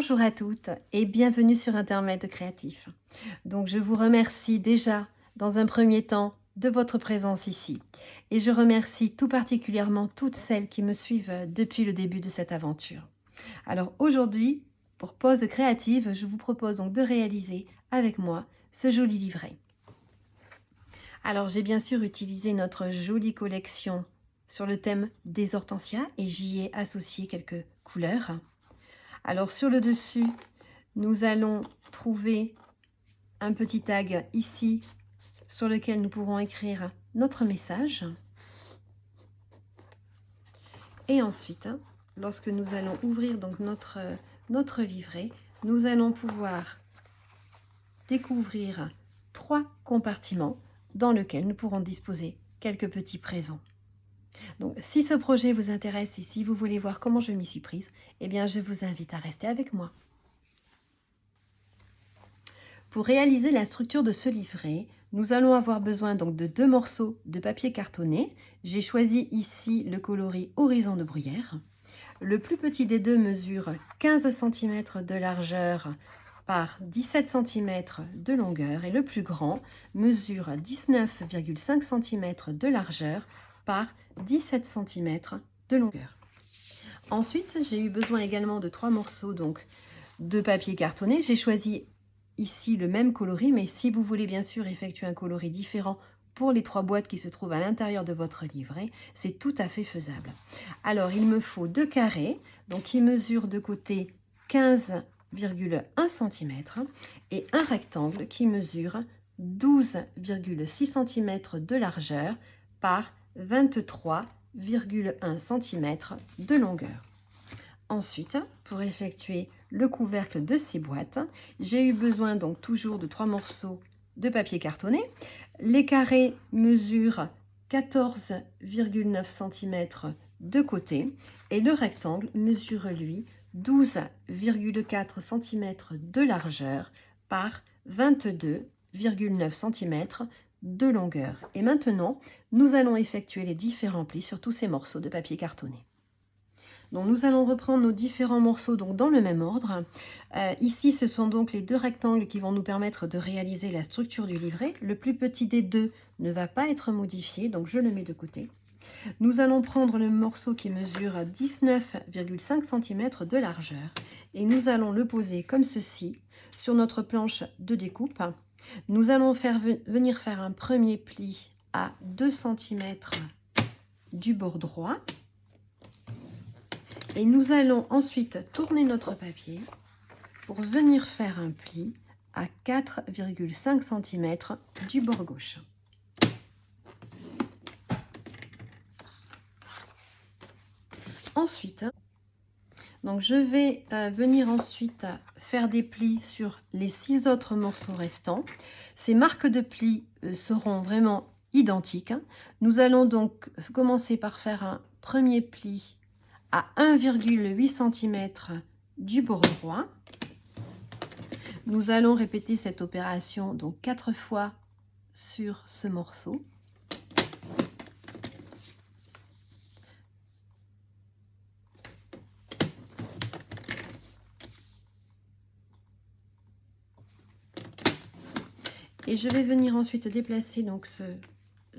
Bonjour à toutes et bienvenue sur Intermède créatif. Donc je vous remercie déjà dans un premier temps de votre présence ici et je remercie tout particulièrement toutes celles qui me suivent depuis le début de cette aventure. Alors aujourd'hui, pour pause créative, je vous propose donc de réaliser avec moi ce joli livret. Alors j'ai bien sûr utilisé notre jolie collection sur le thème des hortensias et j'y ai associé quelques couleurs. Alors sur le dessus, nous allons trouver un petit tag ici sur lequel nous pourrons écrire notre message. Et ensuite, lorsque nous allons ouvrir donc notre livret, nous allons pouvoir découvrir 3 compartiments dans lesquels nous pourrons disposer quelques petits présents. Donc si ce projet vous intéresse et si vous voulez voir comment je m'y suis prise, eh bien je vous invite à rester avec moi. Pour réaliser la structure de ce livret, nous allons avoir besoin donc de 2 morceaux de papier cartonné. J'ai choisi ici le coloris Horizon de Bruyère. Le plus petit des deux mesure 15 cm de largeur par 17 cm de longueur et le plus grand mesure 19,5 cm de largeur par 17 cm de longueur. Ensuite, j'ai eu besoin également de 3 morceaux donc, de papier cartonné. J'ai choisi ici le même coloris, mais si vous voulez bien sûr effectuer un coloris différent pour les 3 boîtes qui se trouvent à l'intérieur de votre livret, c'est tout à fait faisable. Alors, il me faut 2 carrés, donc qui mesurent de côté 15,1 cm et un rectangle qui mesure 12,6 cm de largeur par 23,1 cm de longueur. Ensuite, pour effectuer le couvercle de ces boîtes, j'ai eu besoin donc toujours de 3 morceaux de papier cartonné. Les carrés mesurent 14,9 cm de côté et le rectangle mesure lui 12,4 cm de largeur par 22,9 cm de longueur. Et maintenant, nous allons effectuer les différents plis sur tous ces morceaux de papier cartonné. Donc nous allons reprendre nos différents morceaux donc dans le même ordre. Ici, ce sont donc les 2 rectangles qui vont nous permettre de réaliser la structure du livret. Le plus petit des deux ne va pas être modifié, donc je le mets de côté. Nous allons prendre le morceau qui mesure 19,5 cm de largeur et nous allons le poser comme ceci sur notre planche de découpe. Nous allons venir faire un premier pli à 2 cm du bord droit. Et nous allons ensuite tourner notre papier pour venir faire un pli à 4,5 cm du bord gauche. Ensuite, donc je vais venir ensuite faire des plis sur les 6 autres morceaux restants. Ces marques de plis seront vraiment identiques. Nous allons donc commencer par faire un premier pli à 1,8 cm du bord droit. Nous allons répéter cette opération donc 4 fois sur ce morceau. Et je vais venir ensuite déplacer donc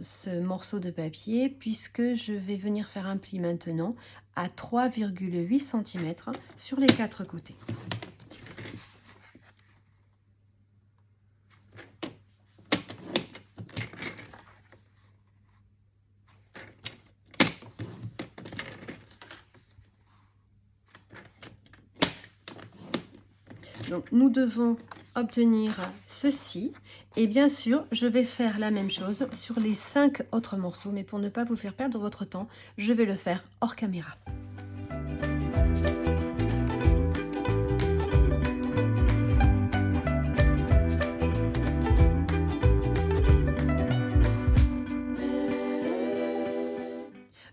ce morceau de papier puisque je vais venir faire un pli maintenant à 3,8 cm sur les 4 côtés. Donc nous devons obtenir ceci et bien sûr je vais faire la même chose sur les 5 autres morceaux, mais pour ne pas vous faire perdre votre temps, je vais le faire hors caméra.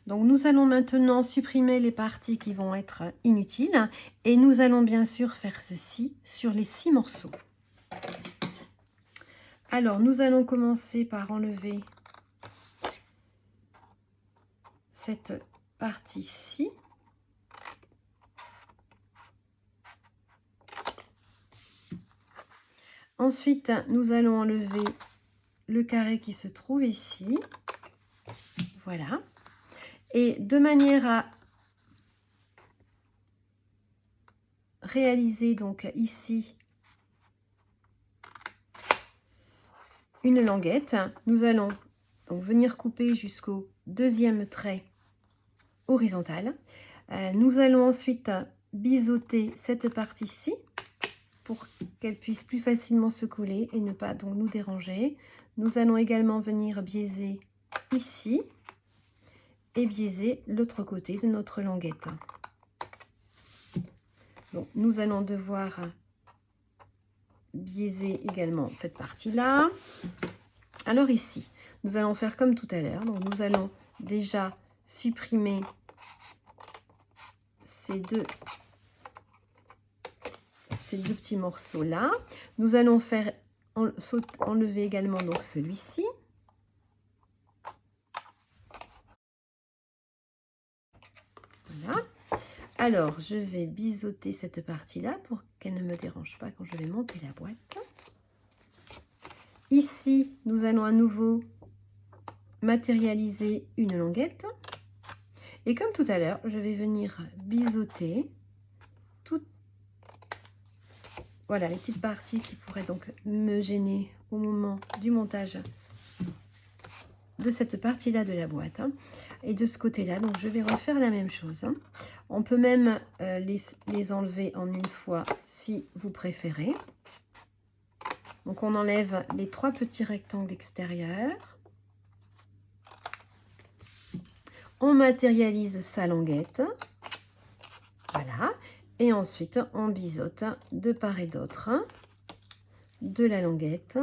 Donc nous allons maintenant supprimer les parties qui vont être inutiles et nous allons bien sûr faire ceci sur les 6 morceaux. Alors nous allons commencer par enlever cette partie-ci. Ensuite, nous allons enlever le carré qui se trouve ici. Voilà. Et de manière à réaliser donc ici une languette, nous allons donc venir couper jusqu'au deuxième trait horizontal. Nous allons ensuite biseauter cette partie-ci pour qu'elle puisse plus facilement se coller et ne pas donc nous déranger. Nous allons également venir biaiser ici et biaiser l'autre côté de notre languette. Donc, nous allons devoir biaiser également cette partie-là. Alors ici, nous allons faire comme tout à l'heure. Donc, nous allons déjà supprimer ces deux petits morceaux là. Nous allons faire enlever également donc celui-ci. Voilà. Alors je vais biseauter cette partie là pour qu'elle ne me dérange pas quand je vais monter la boîte. Ici nous allons à nouveau matérialiser une languette et comme tout à l'heure je vais venir biseauter voilà les petites parties qui pourraient donc me gêner au moment du montage de cette partie là de la boîte. Et de ce côté là donc je vais refaire la même chose. On peut même les enlever en une fois si vous préférez. Donc on enlève les trois petits rectangles extérieurs. On matérialise sa languette. Voilà. Et ensuite, on biseaute de part et d'autre de la languette.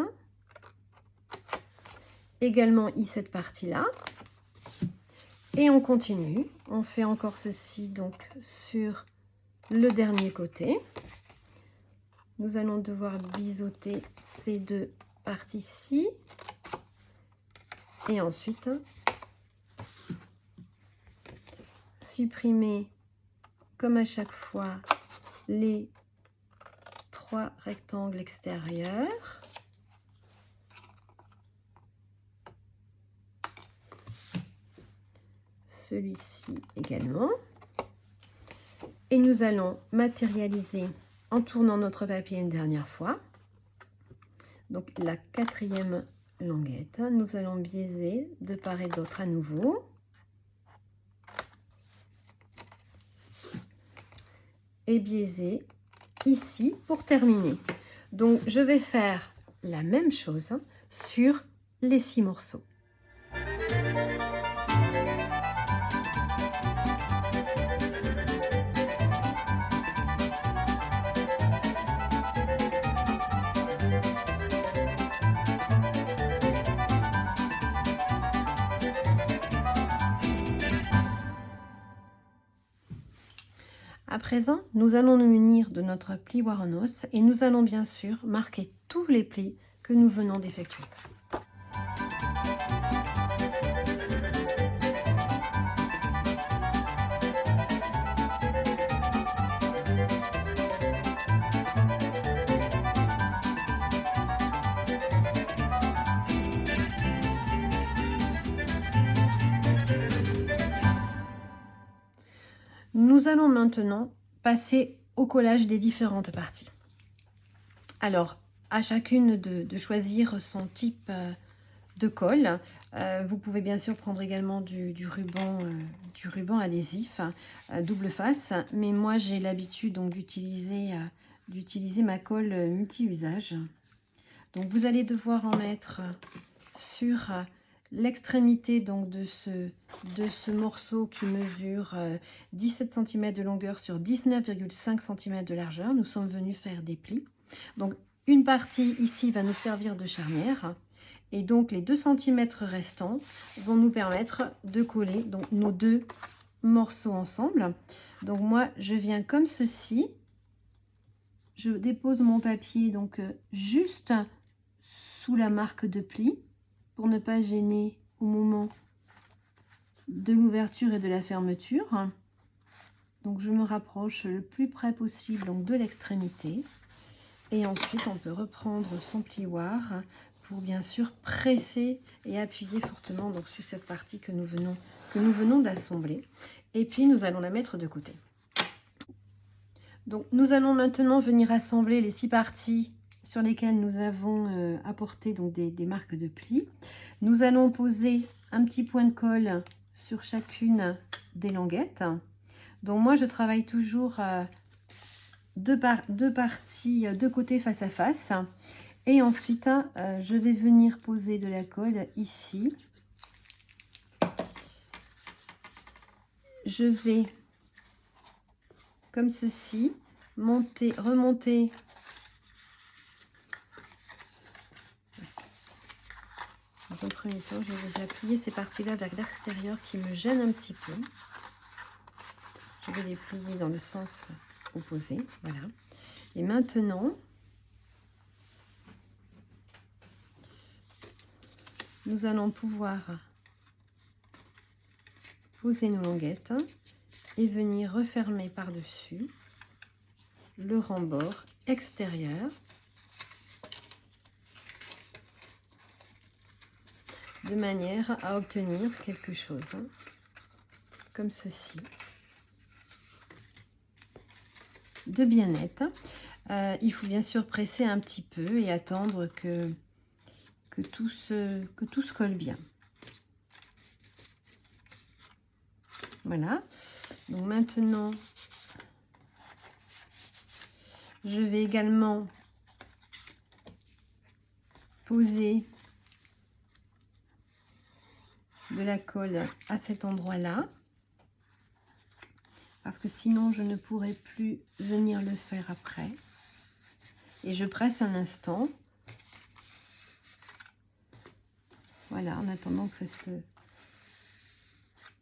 Également ici cette partie-là. Et on continue. On fait encore ceci donc sur le dernier côté. Nous allons devoir biseauter ces deux parties-ci. Et ensuite, supprimer comme à chaque fois les trois rectangles extérieurs. Celui-ci également. Et nous allons matérialiser en tournant notre papier une dernière fois. Donc la quatrième languette. Nous allons biaiser de part et d'autre à nouveau. Et biaiser ici pour terminer. Donc je vais faire la même chose sur les 6 morceaux. À présent, nous allons nous munir de notre pli Waronos et nous allons bien sûr marquer tous les plis que nous venons d'effectuer. Nous allons maintenant passer au collage des différentes parties. Alors, à chacune de choisir son type de colle. Vous pouvez bien sûr prendre également du ruban adhésif double face, mais moi j'ai l'habitude donc d'utiliser ma colle multi-usage. Donc vous allez devoir en mettre sur l'extrémité donc de ce morceau qui mesure 17 cm de longueur sur 19,5 cm de largeur. Nous sommes venus faire des plis. Donc une partie ici va nous servir de charnière et donc les 2 cm restants vont nous permettre de coller donc nos deux morceaux ensemble. Donc moi je viens comme ceci, je dépose mon papier donc juste sous la marque de pli pour ne pas gêner au moment de l'ouverture et de la fermeture. Donc je me rapproche le plus près possible donc de l'extrémité Et ensuite, on peut reprendre son plioir pour bien sûr presser et appuyer fortement donc, sur cette partie que nous venons d'assembler. Et puis, nous allons la mettre de côté. Donc, nous allons maintenant venir assembler les 6 parties sur lesquelles nous avons apporté donc, des marques de plis. Nous allons poser un petit point de colle sur chacune des languettes. Donc, moi, je travaille toujours deux parties, deux côtés face à face. Et ensuite, je vais venir poser de la colle ici. Je vais, comme ceci, remonter. Dans un premier temps, je vais déjà plier ces parties-là vers l'extérieur qui me gênent un petit peu. Je vais les plier dans le sens opposé, voilà. Et maintenant, nous allons pouvoir poser nos languettes et venir refermer par-dessus le rembord extérieur de manière à obtenir quelque chose comme ceci de bien net. Il faut bien sûr presser un petit peu et attendre que tout se colle bien. Voilà. Donc maintenant, je vais également poser de la colle à cet endroit-là. Parce que sinon, je ne pourrai plus venir le faire après. Et je presse un instant. Voilà, en attendant que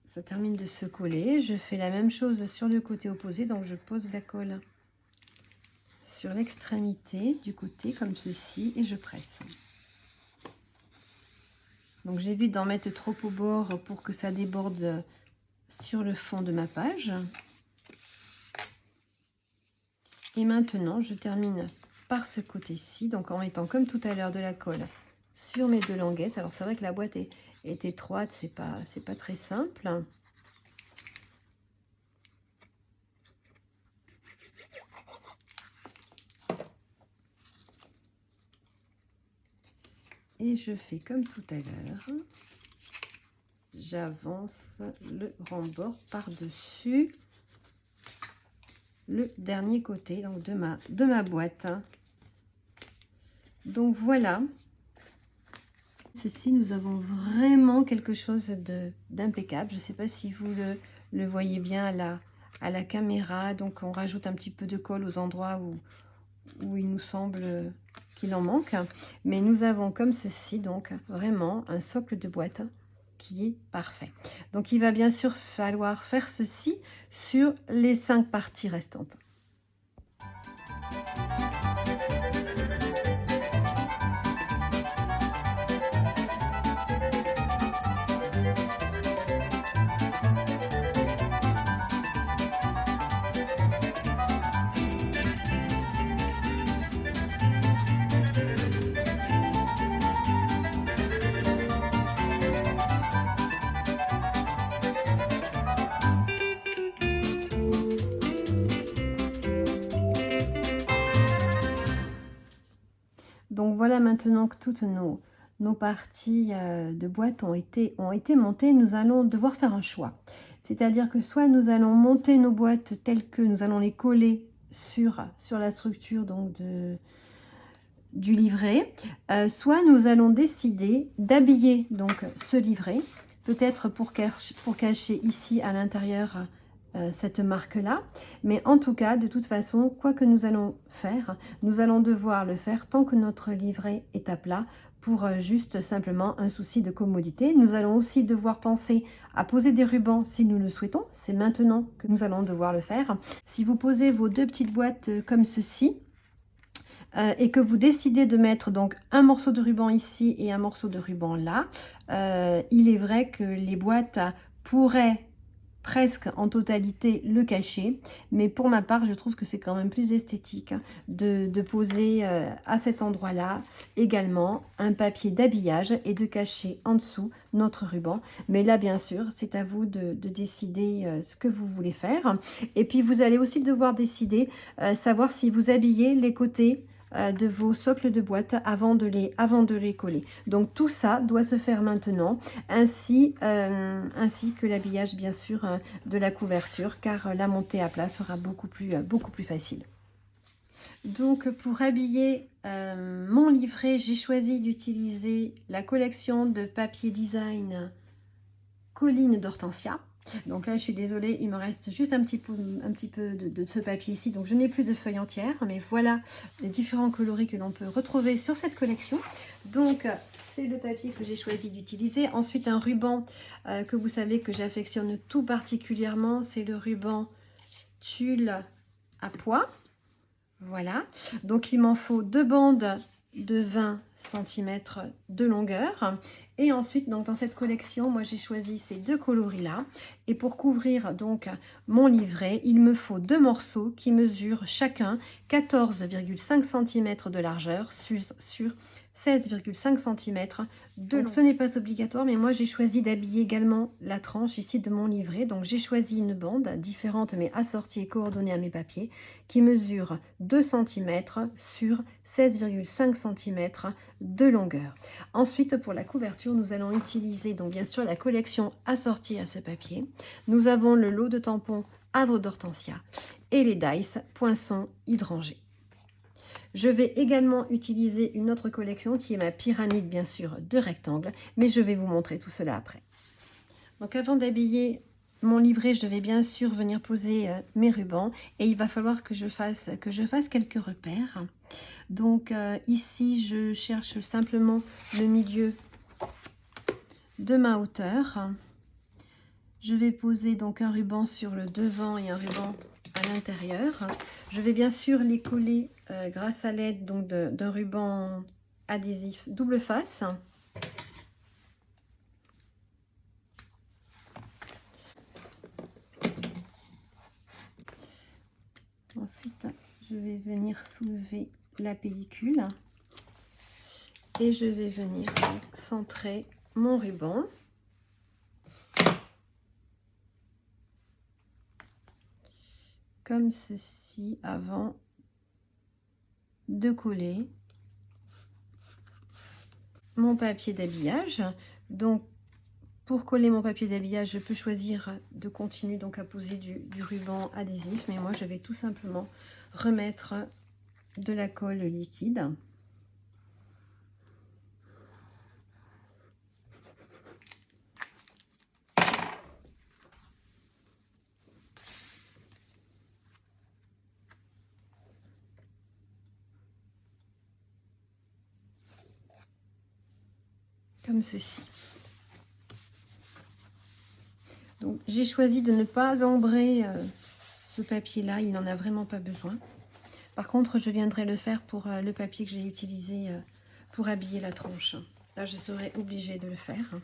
ça termine de se coller. Je fais la même chose sur le côté opposé. Donc, je pose la colle sur l'extrémité du côté, comme ceci, et je presse. Donc, j'évite d'en mettre trop au bord pour que ça déborde sur le fond de ma page. Et maintenant, je termine par ce côté-ci, donc en mettant comme tout à l'heure de la colle sur mes 2 languettes. Alors c'est vrai que la boîte est étroite, c'est pas très simple. Et je fais comme tout à l'heure. J'avance le rembord par-dessus le dernier côté donc de ma boîte. Donc voilà, ceci, nous avons vraiment quelque chose d'impeccable. Je ne sais pas si vous le voyez bien à la caméra. Donc on rajoute un petit peu de colle aux endroits où il nous semble qu'il en manque, mais nous avons comme ceci donc vraiment un socle de boîte qui est parfait. Donc il va bien sûr falloir faire ceci sur les 5 parties restantes. Donc voilà, maintenant que toutes nos parties de boîte ont été montées, nous allons devoir faire un choix. C'est-à-dire que soit nous allons monter nos boîtes telles que nous allons les coller sur la structure donc du livret, soit nous allons décider d'habiller donc ce livret, peut-être pour cacher ici à l'intérieur cette marque là, mais en tout cas de toute façon quoi que nous allons faire, nous allons devoir le faire tant que notre livret est à plat, pour juste simplement un souci de commodité. Nous allons aussi devoir penser à poser des rubans si nous le souhaitons, c'est maintenant que nous allons devoir le faire. Si vous posez vos 2 petites boîtes comme ceci, et que vous décidez de mettre donc un morceau de ruban ici et un morceau de ruban là, il est vrai que les boîtes pourraient presque en totalité le cacher, mais pour ma part je trouve que c'est quand même plus esthétique de poser à cet endroit là également un papier d'habillage et de cacher en dessous notre ruban. Mais là bien sûr c'est à vous de décider ce que vous voulez faire, et puis vous allez aussi devoir décider savoir si vous habillez les côtés de vos socles de boîte avant de les coller. Donc tout ça doit se faire maintenant, ainsi que l'habillage bien sûr de la couverture, car la montée à plat sera beaucoup plus facile. Donc pour habiller mon livret, j'ai choisi d'utiliser la collection de papier design Colline d'Hortensia. Donc là je suis désolée, il me reste juste un petit peu de ce papier ici, donc je n'ai plus de feuilles entières, mais voilà les différents coloris que l'on peut retrouver sur cette collection. Donc c'est le papier que j'ai choisi d'utiliser. Ensuite un ruban que vous savez que j'affectionne tout particulièrement, c'est le ruban tulle à pois. Voilà, donc il m'en faut 2 bandes de 20 cm de longueur. Et ensuite, donc dans cette collection, moi j'ai choisi ces 2 coloris là. Et pour couvrir donc mon livret, il me faut 2 morceaux qui mesurent chacun 14,5 cm de largeur sur 16,5 cm de long. Ce n'est pas obligatoire, mais moi j'ai choisi d'habiller également la tranche ici de mon livret. Donc j'ai choisi une bande différente mais assortie et coordonnée à mes papiers qui mesure 2 cm sur 16,5 cm de longueur. Ensuite, pour la couverture, nous allons utiliser donc bien sûr la collection assortie à ce papier. Nous avons le lot de tampons Havre d'Hortensia et les dice Poinçon hydrangés. Je vais également utiliser une autre collection qui est ma pyramide bien sûr de rectangles, mais je vais vous montrer tout cela après. Donc avant d'habiller mon livret, je vais bien sûr venir poser mes rubans et il va falloir que je fasse quelques repères. Donc ici, je cherche simplement le milieu de ma hauteur. Je vais poser donc un ruban sur le devant et un ruban à l'intérieur. Je vais bien sûr les coller grâce à l'aide donc d'un ruban adhésif double face. Ensuite, je vais venir soulever la pellicule et je vais venir donc centrer mon ruban. Comme ceci avant de coller mon papier d'habillage. Donc pour coller mon papier d'habillage, je peux choisir de continuer donc à poser du ruban adhésif, mais moi je vais tout simplement remettre de la colle liquide. Comme ceci. Donc j'ai choisi de ne pas ambrer ce papier là, il n'en a vraiment pas besoin. Par contre je viendrai le faire pour le papier que j'ai utilisé pour habiller la tranche. Là je serai obligée de le faire.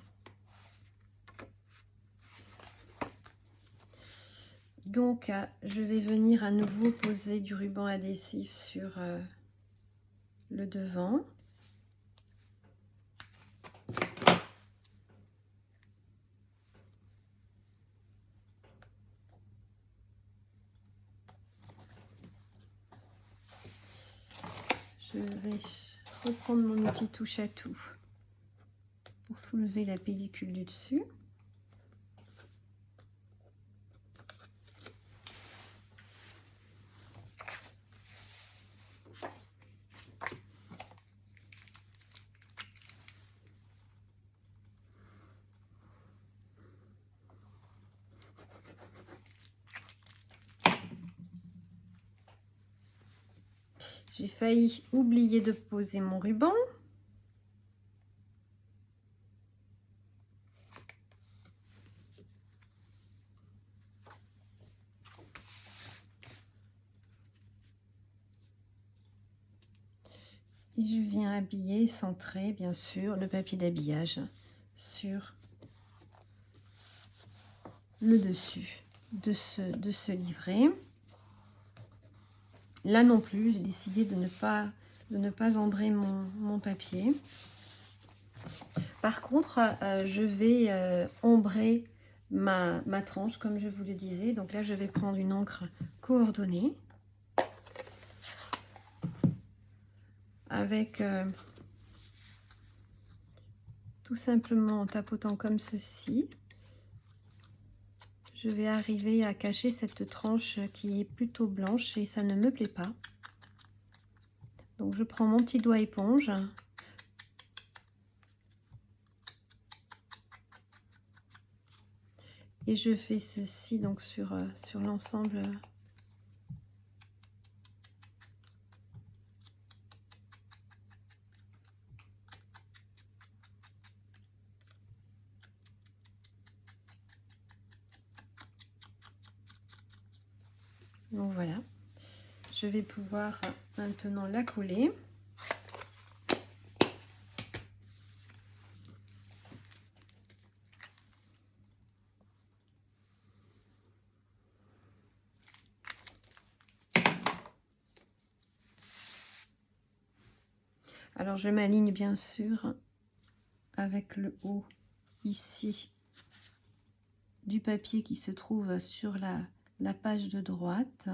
Donc je vais venir à nouveau poser du ruban adhésif sur le devant. Je vais reprendre mon outil touche à tout pour soulever la pellicule du dessus. J'ai failli oublier de poser mon ruban. Et je viens habiller, centrer bien sûr le papier d'habillage sur le dessus de ce livret. Là non plus, j'ai décidé de ne pas ombrer mon papier. Par contre, je vais ombrer ma tranche, comme je vous le disais. Donc là, je vais prendre une encre coordonnée avec tout simplement en tapotant comme ceci. Je vais arriver à cacher cette tranche qui est plutôt blanche et ça ne me plaît pas. Donc je prends mon petit doigt éponge. Et je fais ceci donc sur l'ensemble. Donc voilà. Je vais pouvoir maintenant la coller. Alors je m'aligne bien sûr avec le haut ici du papier qui se trouve sur la page de droite.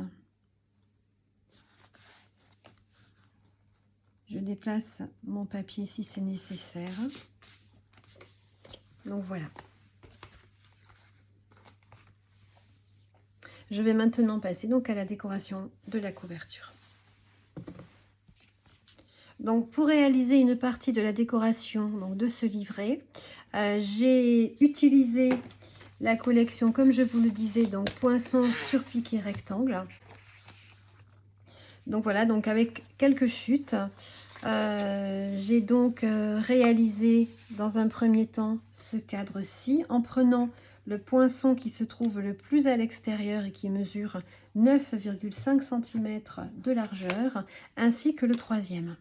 Je déplace mon papier si c'est nécessaire. Donc voilà. Je vais maintenant passer donc à la décoration de la couverture. Donc pour réaliser une partie de la décoration donc de ce livret, j'ai utilisé la collection, comme je vous le disais, donc poinçon surpiqué rectangle. Donc voilà, donc avec quelques chutes, j'ai donc réalisé dans un premier temps ce cadre-ci en prenant le poinçon qui se trouve le plus à l'extérieur et qui mesure 9,5 cm de largeur, ainsi que le troisième.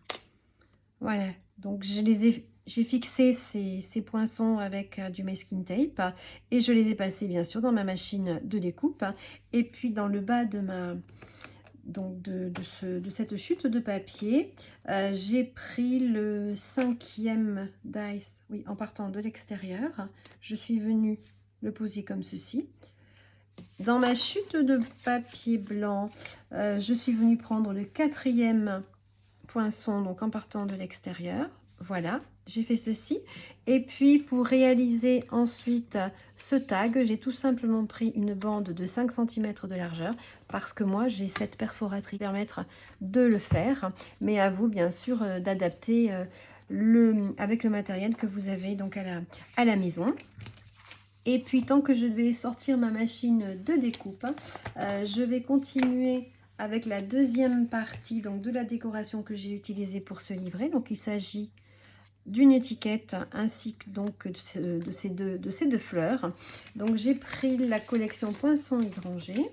Voilà, donc j'ai fixé ces poinçons avec du masking tape et je les ai passés bien sûr dans ma machine de découpe. Et puis dans le bas de cette chute de papier, j'ai pris le 5e dice, oui, en partant de l'extérieur. Je suis venue le poser comme ceci. Dans ma chute de papier blanc, je suis venue prendre le 4e poinçon, donc en partant de l'extérieur. Voilà, j'ai fait ceci. Et puis pour réaliser ensuite ce tag, j'ai tout simplement pris une bande de 5 cm de largeur parce que moi j'ai cette perforatrice qui permet de le faire, mais à vous bien sûr d'adapter avec le matériel que vous avez donc à la maison. Et puis tant que je vais sortir ma machine de découpe, je vais continuer avec la deuxième partie donc de la décoration que j'ai utilisée pour ce livret. Donc il s'agit d'une étiquette ainsi que donc de ces deux fleurs. Donc j'ai pris la collection Poinçon hydrangé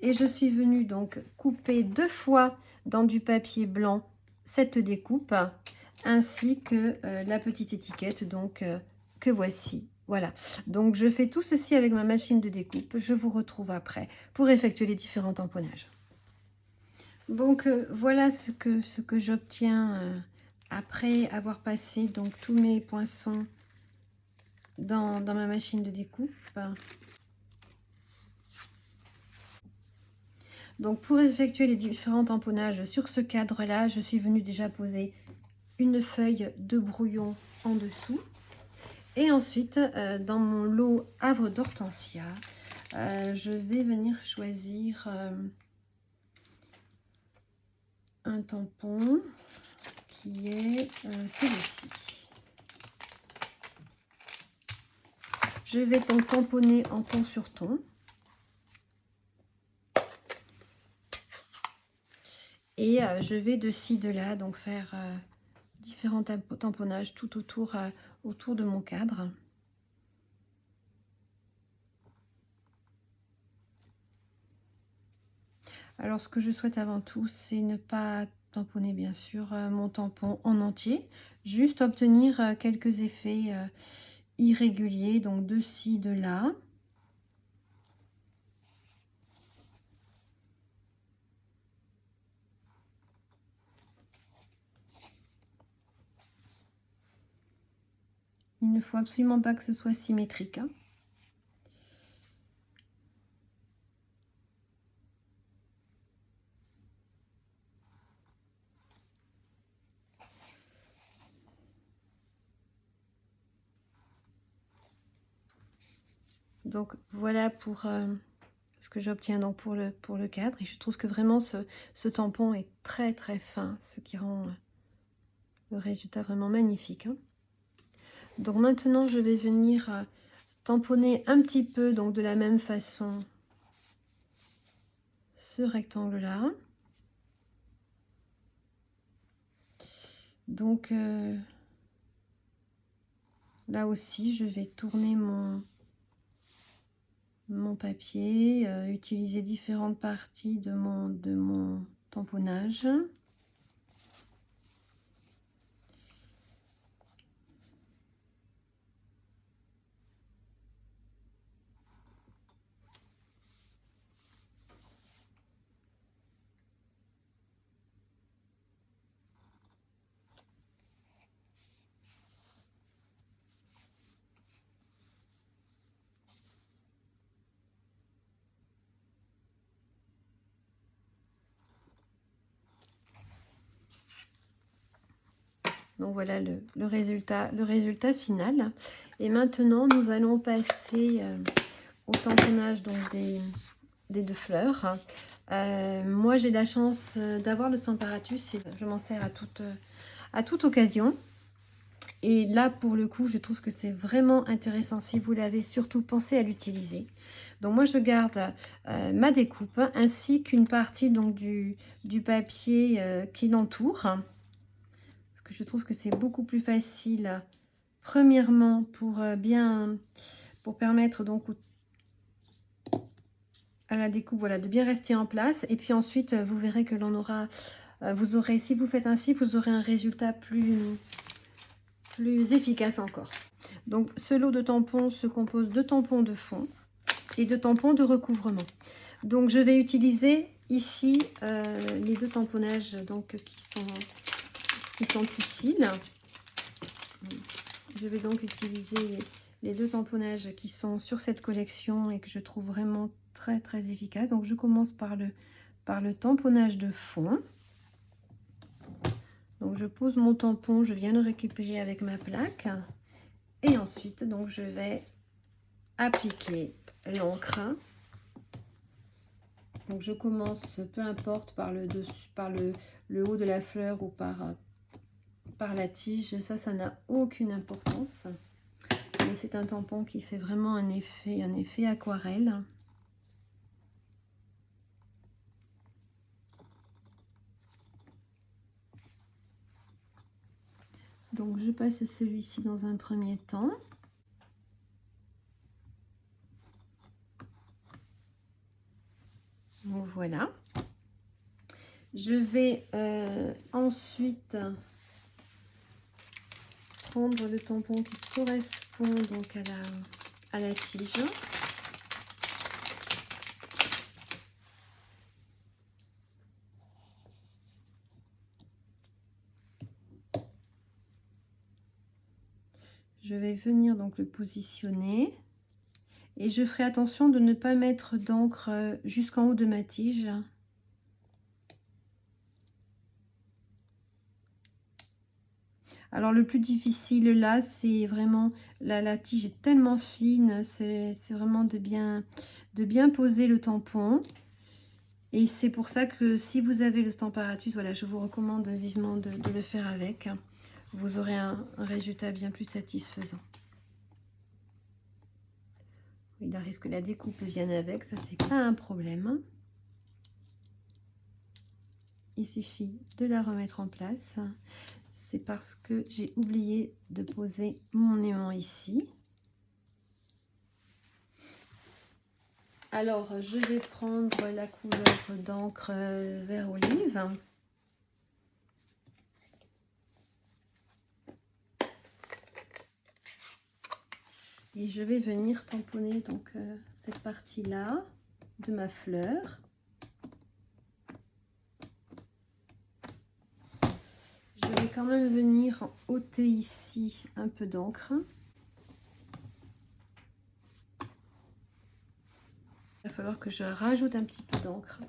et je suis venue donc couper 2 fois dans du papier blanc cette découpe ainsi que la petite étiquette donc que voici. Voilà, donc je fais tout ceci avec ma machine de découpe. Je vous retrouve après pour effectuer les différents tamponnages. Donc voilà ce que j'obtiens après avoir passé donc tous mes poinçons dans ma machine de découpe. Donc pour effectuer les différents tamponnages sur ce cadre-là, je suis venue déjà poser une feuille de brouillon en dessous. Et ensuite, dans mon lot havre d'hortensia, je vais venir choisir un tampon qui est celui-ci. Je vais donc tamponner en ton sur ton. Et je vais de ci, de là, donc faire différents tamponnages tout autour de mon cadre. Alors ce que je souhaite avant tout, c'est ne pas tamponner bien sûr mon tampon en entier, juste obtenir quelques effets irréguliers, donc de ci, de là. Il ne faut absolument pas que ce soit symétrique, hein. Donc voilà pour ce que j'obtiens donc pour le cadre. Et je trouve que vraiment ce tampon est très très fin, ce qui rend le résultat vraiment magnifique, hein. Donc maintenant je vais venir tamponner un petit peu, donc de la même façon, ce rectangle là. Donc là aussi je vais tourner mon papier, utiliser différentes parties de mon tamponnage. Donc voilà le résultat final. Et maintenant, nous allons passer au tamponnage donc des deux fleurs. Moi, j'ai la chance d'avoir le Stamparatus et je m'en sers à toute occasion. Et là, pour le coup, je trouve que c'est vraiment intéressant. Si vous l'avez, surtout pensez à l'utiliser. Donc moi, je garde ma découpe ainsi qu'une partie donc du papier qui l'entoure. Que je trouve que c'est beaucoup plus facile, premièrement pour permettre donc à la découpe, voilà, de bien rester en place. Et puis ensuite vous verrez que vous aurez, si vous faites ainsi, vous aurez un résultat plus efficace encore. Donc ce lot de tampons se compose de tampons de fond et de tampons de recouvrement. Donc je vais utiliser ici les deux tamponnages donc qui sont utiles. Je vais donc utiliser les deux tamponnages qui sont sur cette collection et que je trouve vraiment très très efficaces. Donc je commence par le tamponnage de fond. Donc je pose mon tampon, je viens le récupérer avec ma plaque. Et ensuite, donc je vais appliquer l'encre. Donc je commence, peu importe, par le dessus, par le haut de la fleur ou par la tige. Ça n'a aucune importance. Mais c'est un tampon qui fait vraiment un effet aquarelle. Donc je passe celui-ci dans un premier temps. Donc voilà. Je vais ensuite prendre le tampon qui correspond donc à la tige. Je vais venir donc le positionner et je ferai attention de ne pas mettre d'encre jusqu'en haut de ma tige. Alors le plus difficile là, c'est vraiment, la tige est tellement fine, c'est vraiment de bien poser le tampon. Et c'est pour ça que si vous avez le Stamparatus, voilà, je vous recommande vivement de le faire avec. Vous aurez un résultat bien plus satisfaisant. Il arrive que la découpe vienne avec, ça c'est pas un problème. Il suffit de la remettre en place. C'est parce que j'ai oublié de poser mon aimant ici. Alors, je vais prendre la couleur d'encre vert olive. Et je vais venir tamponner donc cette partie-là de ma fleur. Je vais quand même venir ôter ici un peu d'encre. Il va falloir que je rajoute un petit peu d'encre.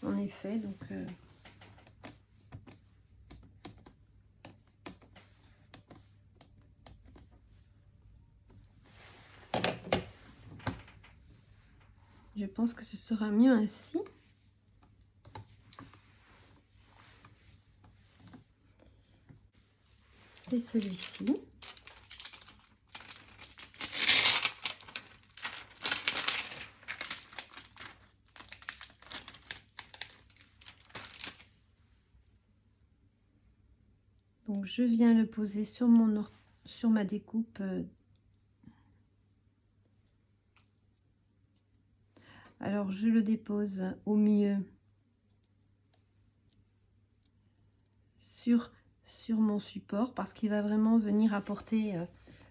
En effet, donc... je pense que ce sera mieux ainsi. C'est celui-ci. Donc je viens le poser sur sur ma découpe. Alors je le dépose au milieu sur mon support parce qu'il va vraiment venir apporter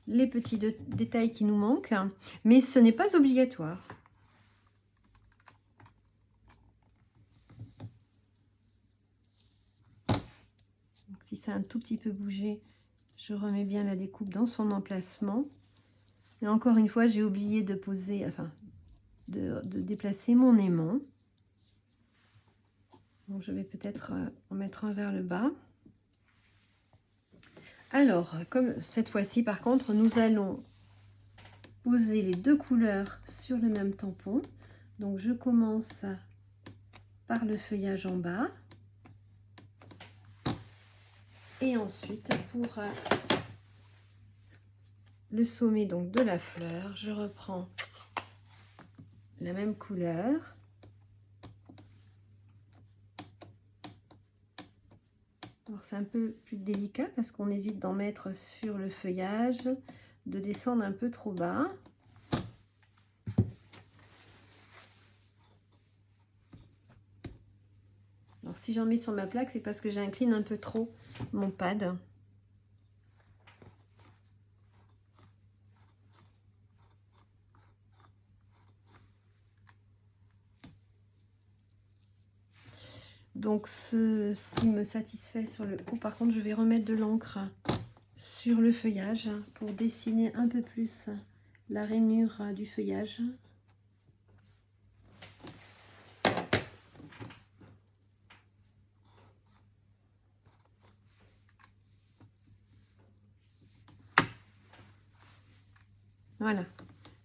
les petits détails qui nous manquent, mais ce n'est pas obligatoire. Donc, si ça a un tout petit peu bougé, je remets bien la découpe dans son emplacement. Et encore une fois, j'ai oublié de poser, enfin, de déplacer mon aimant. Donc, je vais peut-être en mettre un vers le bas. Alors, comme cette fois-ci, par contre, nous allons poser les deux couleurs sur le même tampon. Donc, je commence par le feuillage en bas. Et ensuite, pour le sommet donc de la fleur, je reprends la même couleur. Alors c'est un peu plus délicat parce qu'on évite d'en mettre sur le feuillage, de descendre un peu trop bas. Alors si j'en mets sur ma plaque, c'est parce que j'incline un peu trop mon pad. Donc ceci me satisfait sur le coup. Par contre, je vais remettre de l'encre sur le feuillage pour dessiner un peu plus la rainure du feuillage. Voilà,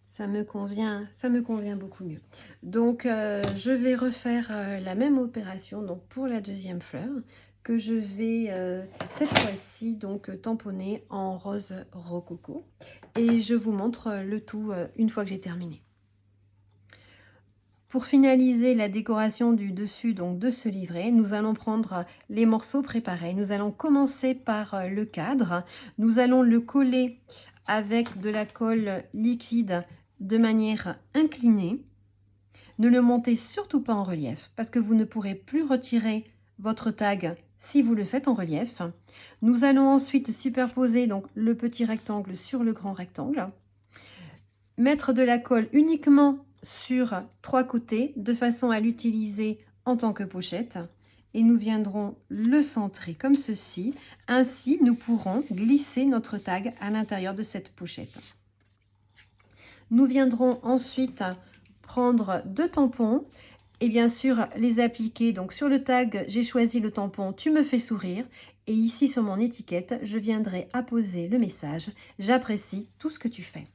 ça me convient beaucoup mieux. Donc je vais refaire la même opération donc pour la deuxième fleur que je vais cette fois-ci donc tamponner en rose rococo et je vous montre le tout une fois que j'ai terminé. Pour finaliser la décoration du dessus donc de ce livret, nous allons prendre les morceaux préparés. Nous allons commencer par le cadre. Nous allons le coller avec de la colle liquide de manière inclinée. Ne le montez surtout pas en relief parce que vous ne pourrez plus retirer votre tag si vous le faites en relief. Nous allons ensuite superposer donc le petit rectangle sur le grand rectangle. Mettre de la colle uniquement sur 3 côtés de façon à l'utiliser en tant que pochette. Et nous viendrons le centrer comme ceci. Ainsi, nous pourrons glisser notre tag à l'intérieur de cette pochette. Nous viendrons ensuite prendre 2 tampons et bien sûr les appliquer. Donc sur le tag, j'ai choisi le tampon « Tu me fais sourire » et ici sur mon étiquette, je viendrai apposer le message « J'apprécie tout ce que tu fais ».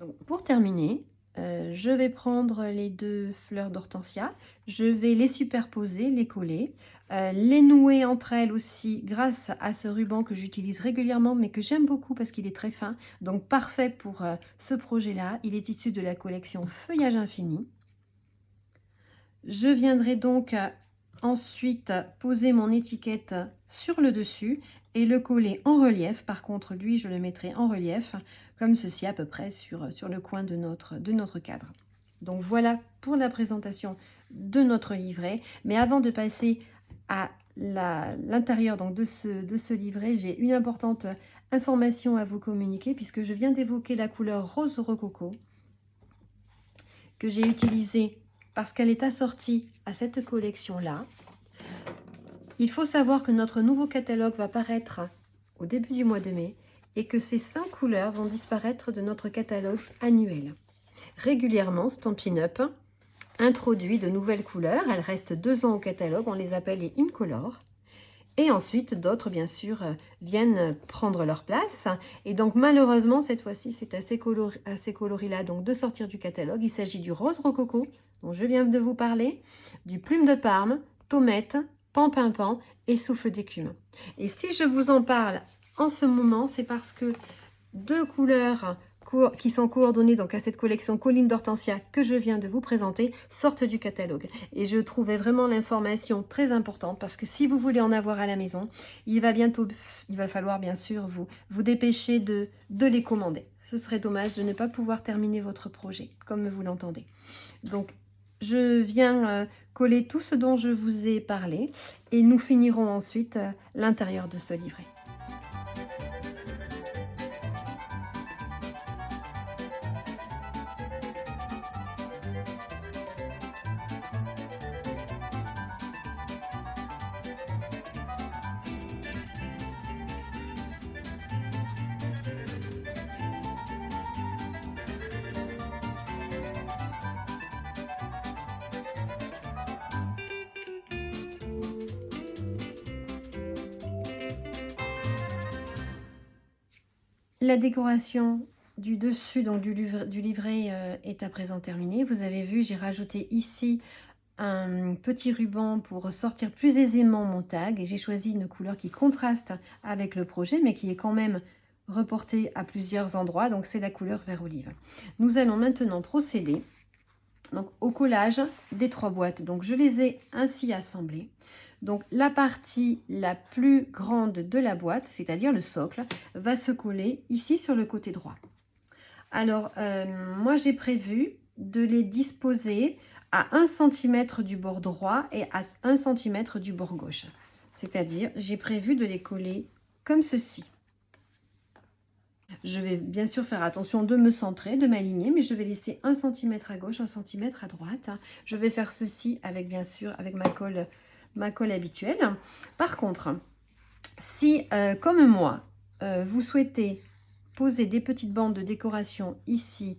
Donc pour terminer, je vais prendre les 2 fleurs d'hortensia, je vais les superposer, les coller, les nouer entre elles aussi grâce à ce ruban que j'utilise régulièrement mais que j'aime beaucoup parce qu'il est très fin, donc parfait pour ce projet-là. Il est issu de la collection Feuillage Infini. Je viendrai donc ensuite poser mon étiquette sur le dessus et le coller en relief. Par contre, lui, je le mettrai en relief, comme ceci à peu près sur le coin de notre cadre. Donc voilà pour la présentation de notre livret. Mais avant de passer à l'intérieur de ce livret, j'ai une importante information à vous communiquer puisque je viens d'évoquer la couleur rose rococo que j'ai utilisée parce qu'elle est assortie à cette collection-là. Il faut savoir que notre nouveau catalogue va paraître au début du mois de mai et que ces 5 couleurs vont disparaître de notre catalogue annuel. Régulièrement, Stampin' Up introduit de nouvelles couleurs. Elles restent 2 ans au catalogue, on les appelle les Incolor. Et ensuite, d'autres, bien sûr, viennent prendre leur place. Et donc, malheureusement, cette fois-ci, c'est assez coloré là, donc de sortir du catalogue. Il s'agit du rose rococo, dont je viens de vous parler, du plume de Parme, tomate, pan et souffle d'écume. Et si je vous en parle en ce moment, c'est parce que 2 couleurs qui sont coordonnées donc à cette collection Colline d'Hortensia que je viens de vous présenter sortent du catalogue. Et je trouvais vraiment l'information très importante parce que si vous voulez en avoir à la maison, il va falloir bien sûr vous dépêcher de les commander. Ce serait dommage de ne pas pouvoir terminer votre projet, comme vous l'entendez. Donc, je viens coller tout ce dont je vous ai parlé et nous finirons ensuite l'intérieur de ce livret. La décoration du dessus donc du livret est à présent terminée. Vous avez vu, j'ai rajouté ici un petit ruban pour sortir plus aisément mon tag et j'ai choisi une couleur qui contraste avec le projet mais qui est quand même reportée à plusieurs endroits, donc c'est la couleur vert olive. Nous allons maintenant procéder donc au collage des 3 boîtes. Donc je les ai ainsi assemblées. Donc la partie la plus grande de la boîte, c'est-à-dire le socle, va se coller ici sur le côté droit. Alors moi j'ai prévu de les disposer à 1 cm du bord droit et à 1 cm du bord gauche. C'est-à-dire j'ai prévu de les coller comme ceci. Je vais bien sûr faire attention de me centrer, de m'aligner, mais je vais laisser 1 cm à gauche, 1 cm à droite. Je vais faire ceci avec, bien sûr, avec ma colle habituelle. Par contre, si, comme moi, vous souhaitez poser des petites bandes de décoration ici,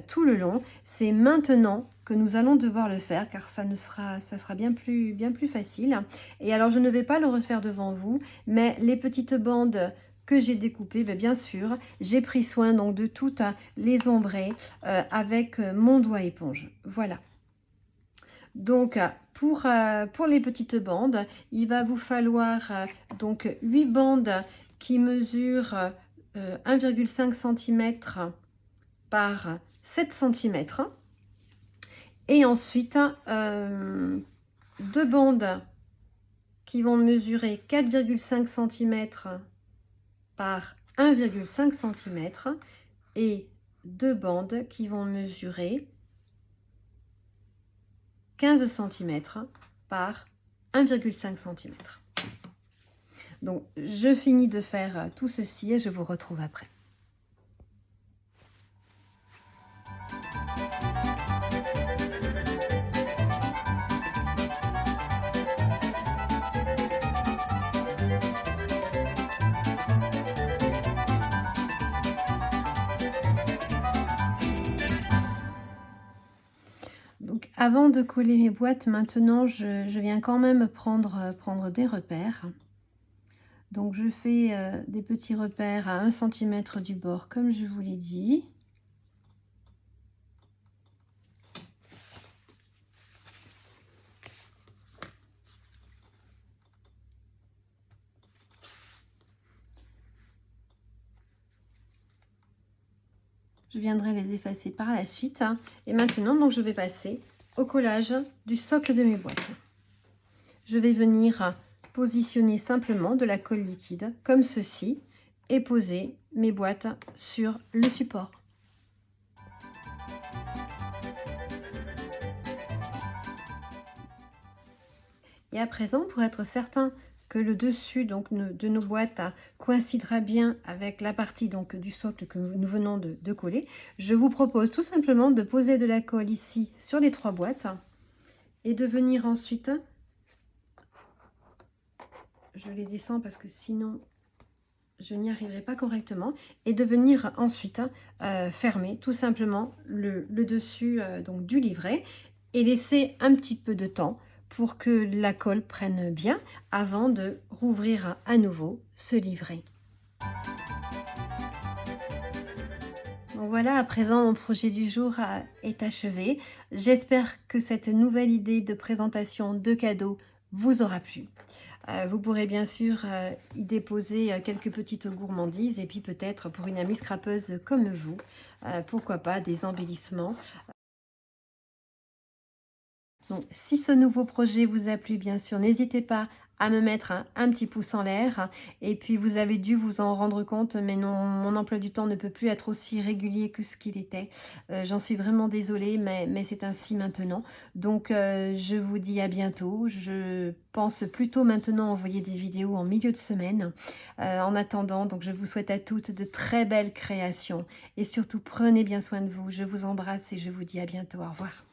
tout le long, c'est maintenant que nous allons devoir le faire, car ça sera bien plus facile. Et alors, je ne vais pas le refaire devant vous, mais les petites bandes que j'ai découpées, bien sûr, j'ai pris soin donc de toutes les ombrer avec mon doigt éponge. Voilà. Donc, pour les petites bandes, il va vous falloir donc 8 bandes qui mesurent 1,5 cm par 7 cm. Et ensuite, 2 bandes qui vont mesurer 4,5 cm par 1,5 cm et 2 bandes qui vont mesurer 15 cm par 1,5 cm. Donc, je finis de faire tout ceci et je vous retrouve après. Donc, avant de coller mes boîtes, maintenant, je viens quand même prendre des repères. Donc, je fais des petits repères à 1 cm du bord, comme je vous l'ai dit. Je viendrai les effacer par la suite. Et maintenant, donc, je vais passer au collage du socle de mes boîtes. Je vais venir positionner simplement de la colle liquide comme ceci et poser mes boîtes sur le support. Et à présent, pour être certain que le dessus donc, de nos boîtes coïncidera bien avec la partie donc, du socle que nous venons de coller, je vous propose tout simplement de poser de la colle ici sur les 3 boîtes et de venir ensuite, je les descends parce que sinon je n'y arriverai pas correctement, et de venir ensuite fermer tout simplement le dessus donc, du livret. et laisser un petit peu de temps pour que la colle prenne bien avant de rouvrir à nouveau ce livret. Donc voilà, à présent, mon projet du jour est achevé. J'espère que cette nouvelle idée de présentation de cadeaux vous aura plu. Vous pourrez bien sûr y déposer quelques petites gourmandises et puis peut-être pour une amie scrapeuse comme vous, pourquoi pas des embellissements. Donc, si ce nouveau projet vous a plu, bien sûr, n'hésitez pas à me mettre un petit pouce en l'air. Et puis, vous avez dû vous en rendre compte, mais non, mon emploi du temps ne peut plus être aussi régulier que ce qu'il était. J'en suis vraiment désolée, mais c'est ainsi maintenant. Donc, je vous dis à bientôt. Je pense plutôt maintenant envoyer des vidéos en milieu de semaine. En attendant, donc, je vous souhaite à toutes de très belles créations. Et surtout, prenez bien soin de vous. Je vous embrasse et je vous dis à bientôt. Au revoir.